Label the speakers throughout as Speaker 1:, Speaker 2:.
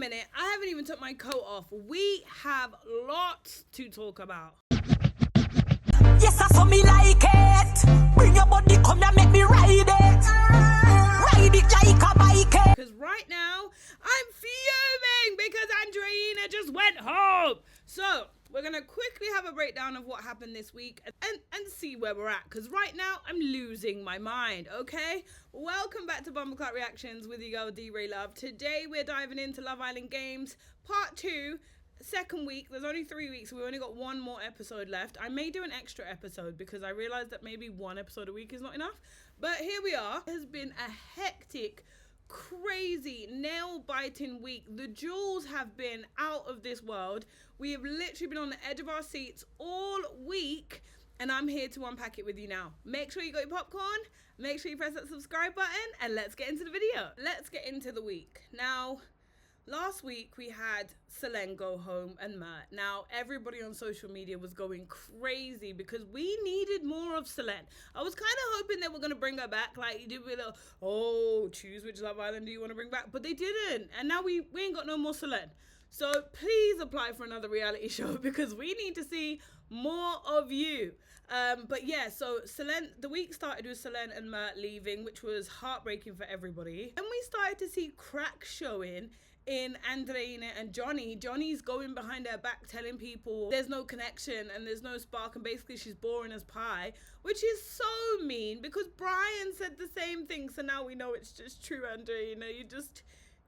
Speaker 1: minute, I haven't even took my coat off. We have lots to talk about.
Speaker 2: Yes, I saw me like it. Bring your body, come and make me ride it. Ride it like a bike.
Speaker 1: Because right now, I'm fuming because Andreina just went home. So, we're going to quickly have a breakdown of what happened this week and see where we're at. Because right now, I'm losing my mind, okay? Welcome back to Bumbleclap Reactions with your girl D-Ray Love. Today, we're diving into Love Island Games Part 2. Second week. There's only 3 weeks, so we only got one more episode left. I may do an extra episode because I realized that maybe one episode a week is not enough, but here we are. It has been a hectic, crazy, nail-biting week. The jewels have been out of this world. We have literally been on the edge of our seats all week, and I'm here to unpack it with you now. Make sure you got your popcorn, make sure you press that subscribe button, and let's get into the video. Let's get into the week. Now, last week, we had Selene go home and Mert. Now, everybody on social media was going crazy because we needed more of Selene. I was kind of hoping they were going to bring her back. Like, you did with a, oh, choose which Love Island do you want to bring back? But they didn't. And now we ain't got no more Selene. So please apply for another reality show because we need to see more of you. But yeah, so Selene, the week started with Selene and Mert leaving, which was heartbreaking for everybody. And we started to see cracks showing in Andreina and Johnny. Johnny's going behind her back telling people there's no connection and there's no spark and basically she's boring as pie, which is so mean because Brian said the same thing. So now we know it's just true, Andreina.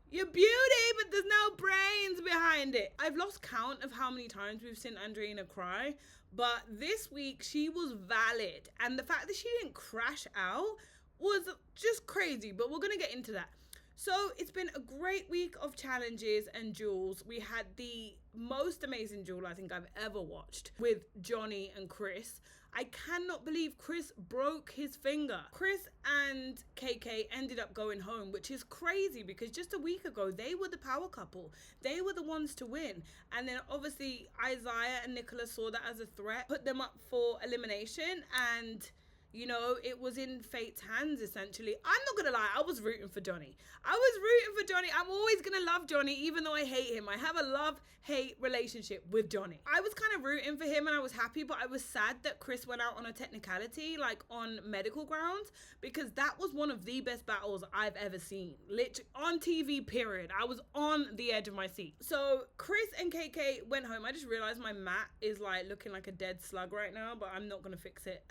Speaker 1: You're beauty, but there's no brains behind it. I've lost count of how many times we've seen Andreina cry, but this week she was valid. And the fact that she didn't crash out was just crazy, but we're gonna get into that. So it's been a great week of challenges and duels. We had the most amazing duel I think I've ever watched with Johnny and Chris. I cannot believe Chris broke his finger. Chris and KK ended up going home, which is crazy because just a week ago, they were the power couple. They were the ones to win. And then obviously Isaiah and Nicholas saw that as a threat, put them up for elimination, and you know, it was in fate's hands, essentially. I'm not going to lie, I was rooting for Johnny. I'm always going to love Johnny, even though I hate him. I have a love-hate relationship with Johnny. I was kind of rooting for him and I was happy, but I was sad that Chris went out on a technicality, like on medical grounds, because that was one of the best battles I've ever seen. Literally, on TV, period. I was on the edge of my seat. So, Chris and KK went home. I just realized my mat is like looking like a dead slug right now, but I'm not going to fix it.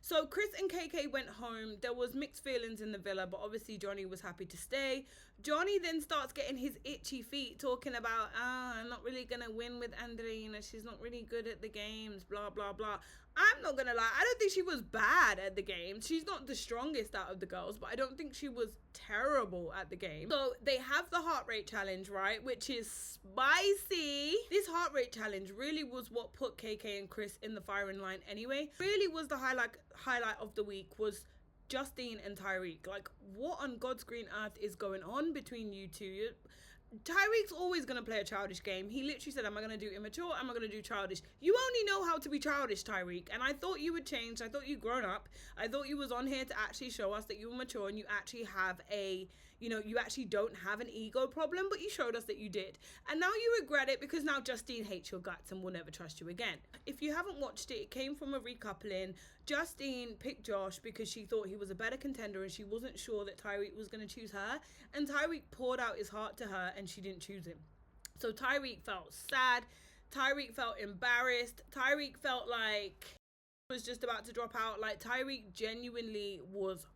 Speaker 1: So Chris and KK went home. There was mixed feelings in the villa, but obviously Johnny was happy to stay. Johnny then starts getting his itchy feet, talking about, I'm not really going to win with Andreina. She's not really good at the games, blah, blah, blah. I'm not going to lie. I don't think she was bad at the games. She's not the strongest out of the girls, but I don't think she was terrible at the game. So they have the heart rate challenge, right? Which is spicy. This heart rate challenge really was what put KK and Chris in the firing line anyway. Really was the highlight of the week was Justine and Tyrique. Like, what on God's green earth is going on between you two? Tyrique's always going to play a childish game. He literally said, am I going to do immature? Am I going to do childish? You only know how to be childish, Tyrique. And I thought you would change. I thought you'd grown up. I thought you was on here to actually show us that you were mature and you actually have a, you know, you actually don't have an ego problem, but you showed us that you did. And now you regret it because now Justine hates your guts and will never trust you again. If you haven't watched it, it came from a recoupling. Justine picked Josh because she thought he was a better contender and she wasn't sure that Tyrique was going to choose her. And Tyrique poured out his heart to her and she didn't choose him. So Tyrique felt sad. Tyrique felt embarrassed. Tyrique felt like he was just about to drop out. Like, Tyrique genuinely was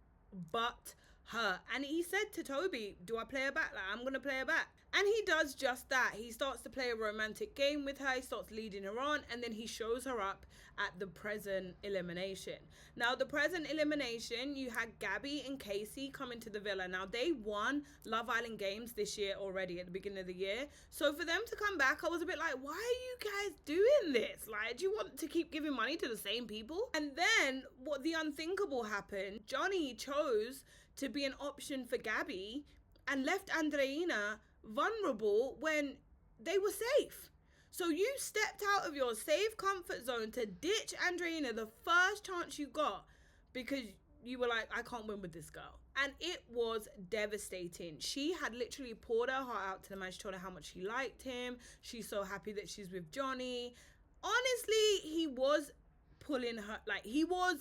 Speaker 1: but her. And he said to Toby, do I play her back? Like, I'm going to play her back. And he does just that. He starts to play a romantic game with her. He starts leading her on. And then he shows her up at the present elimination. Now, the present elimination, you had Gabby and Casey come into the villa. Now, they won Love Island Games this year already at the beginning of the year. So for them to come back, I was a bit like, why are you guys doing this? Like, do you want to keep giving money to the same people? And then what the unthinkable happened, Johnny chose to be an option for Gabby and left Andreina vulnerable when they were safe. So you stepped out of your safe comfort zone to ditch Andreina the first chance you got because you were like, I can't win with this girl. And it was devastating. She had literally poured her heart out to the man. She told her how much she liked him. She's so happy that she's with Johnny. Honestly, he was pulling her, like, he was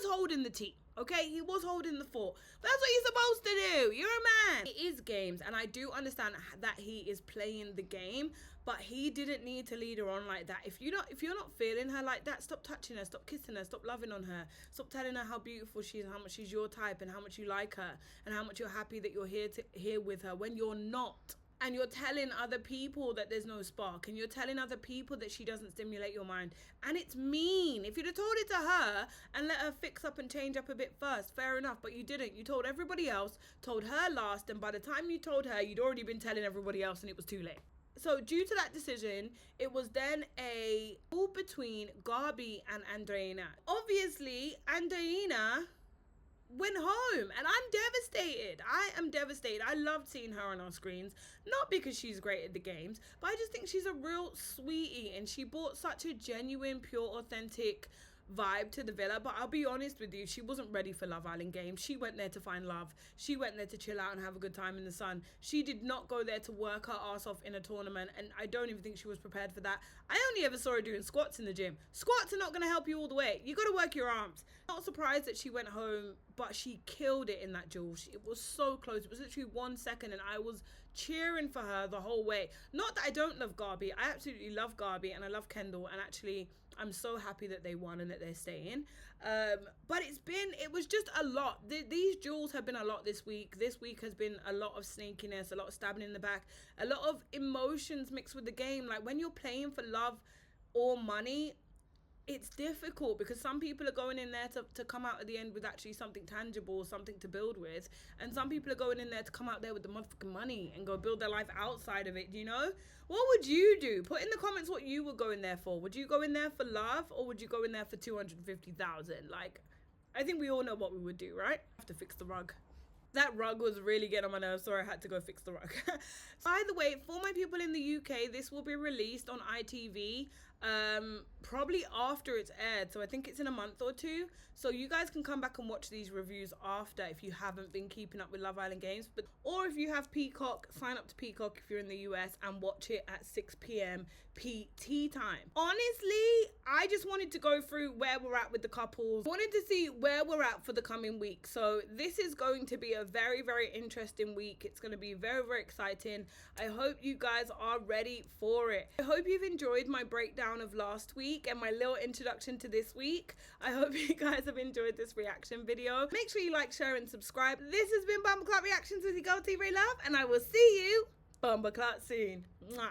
Speaker 1: holding the tea. Okay, he was holding the fort. That's what you're supposed to do. You're a man. It is games, and I do understand that he is playing the game, but he didn't need to lead her on like that. If you're not feeling her like that, stop touching her, stop kissing her, stop loving on her, stop telling her how beautiful she is and how much she's your type and how much you like her and how much you're happy that you're here with her when you're not. And you're telling other people that there's no spark, and you're telling other people that she doesn't stimulate your mind, and it's mean. If you'd have told it to her and let her fix up and change up a bit first, fair enough, but you didn't. You told everybody else, told her last, and by the time you told her, you'd already been telling everybody else, and it was too late. So due to that decision, it was then a duel between Gabi and Andreina. Obviously, Andreina went home, and I'm devastated. I am devastated. I loved seeing her on our screens, not because she's great at the games, but I just think she's a real sweetie, and she brought such a genuine, pure, authentic vibe to the villa. But I'll be honest with you, she wasn't ready for Love Island games. She went there to find love. She went there to chill out and have a good time in the sun. She did not go there to work her ass off in a tournament, and I don't even think she was prepared for that. I only ever saw her doing squats in the gym. Squats are not going to help you all the way. You got to work your arms. Not surprised that she went home, but she killed it in that duel. It was so close. It was literally 1 second, and I was cheering for her the whole way. Not that I don't love Gabi. I absolutely love Gabi, and I love Kendall, and actually I'm so happy that they won and that they're staying. But it was just a lot. These duels have been a lot this week. This week has been a lot of snakiness, a lot of stabbing in the back, a lot of emotions mixed with the game. Like, when you're playing for love or money, it's difficult because some people are going in there to come out at the end with actually something tangible, something to build with. And some people are going in there to come out there with the motherfucking money and go build their life outside of it, you know? What would you do? Put in the comments what you would go in there for. Would you go in there for love, or would you go in there for 250,000? Like, I think we all know what we would do, right? I have to fix the rug. That rug was really getting on my nerves, so I had to go fix the rug. By the way, for my people in the UK, this will be released on ITV probably after it's aired. So I think it's in a month or two. So you guys can come back and watch these reviews after if you haven't been keeping up with Love Island games. Or if you have Peacock, sign up to Peacock if you're in the US and watch it at 6 p.m. PT time. Honestly, I just wanted to go through where we're at with the couples. I wanted to see where we're at for the coming week. So this is going to be a very, very interesting week. It's going to be very, very exciting. I hope you guys are ready for it. I hope you've enjoyed my breakdown of last week and my little introduction to this week. I hope you guys have enjoyed this reaction video. Make sure you like, share, and subscribe. This has been Bumbleclot Reactions with your girl T-Ray Love, and I will see you Bumbleclot soon. Mwah.